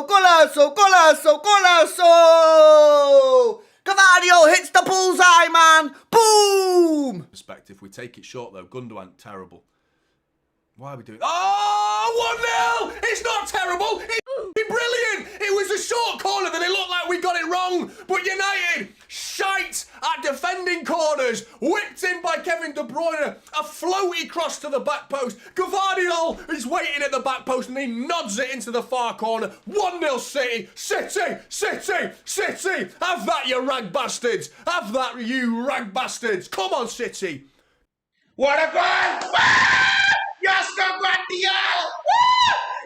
golazo, golazo, golazo, golazo! Cavadio hits the bullseye, man! Boom! Perspective, we take it short though. Gundogan, terrible. Why are we doing? Oh, 1-0! It's not terrible! It's brilliant! It was a short corner that it looked like we got it wrong, but United, shite at defending corners, whipped in by Kevin De Bruyne, a floaty cross to the back post. Gvardiol is waiting at the back post and he nods it into the far corner. 1-0 City! City! City! City! Have that, you rag bastards! Have that, you rag bastards! Come on, City! What a goal! Josko Gvardiol!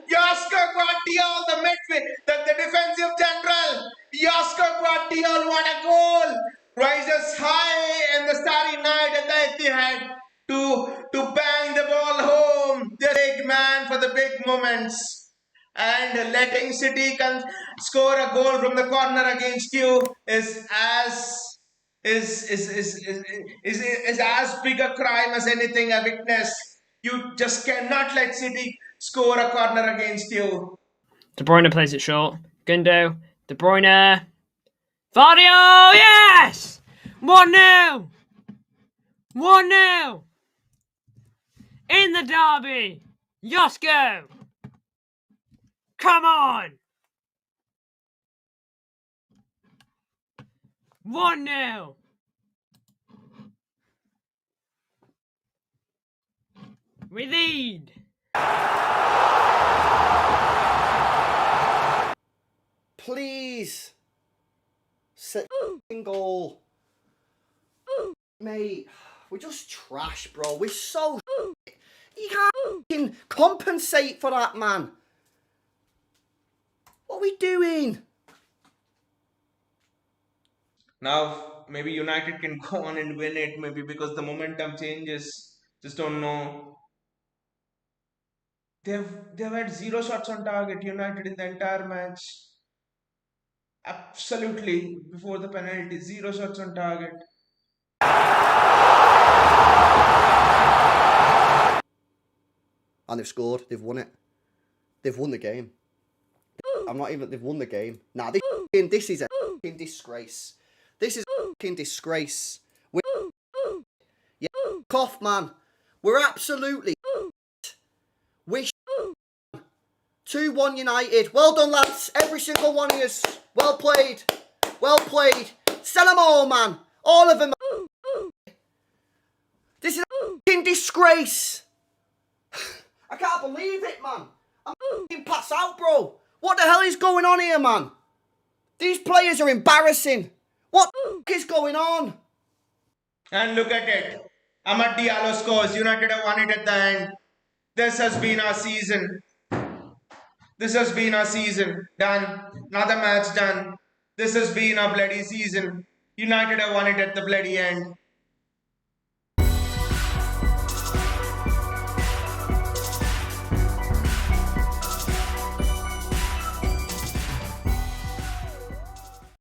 Josko Gvardiol, the midfield, the defensive general. Josko Gvardiol, what a goal! Rises high in the starry night at the Etihad to bang the ball home. The big man for the big moments. And letting City score a goal from the corner against you is as big a crime as anything I witnessed. You just cannot let City score a corner against you. De Bruyne plays it short. Gundo, De Bruyne. Vardio, yes! 1-0! 1-0! In the derby! Josko! Come on! 1-0! We lead! Please. Goal. Mate, we're just trash, bro. We're so you can't compensate for that, man. What are we doing? Now, maybe United can go on and win it, maybe because the momentum changes. Just don't know. They've had 0 shots on target, United, in the entire match. Absolutely, before the penalty, 0 shots on target. And they've scored. They've won it. They've won the game. They've won the game. Nah, this is a disgrace. This is a disgrace. Yeah, cough, man. We're absolutely. We're 2-1 United. Well done, lads. Every single one of us. Well played. Well played. Sell them all, man. All of them. This is a disgrace. I can't believe it, man. I'm pass out, bro. What the hell is going on here, man? These players are embarrassing. What is going on? And look at it. Amad Diallo scores. United have won it at the end. This has been our season. This has been our season. Done. Another match done. This has been our bloody season. United have won it at the bloody end.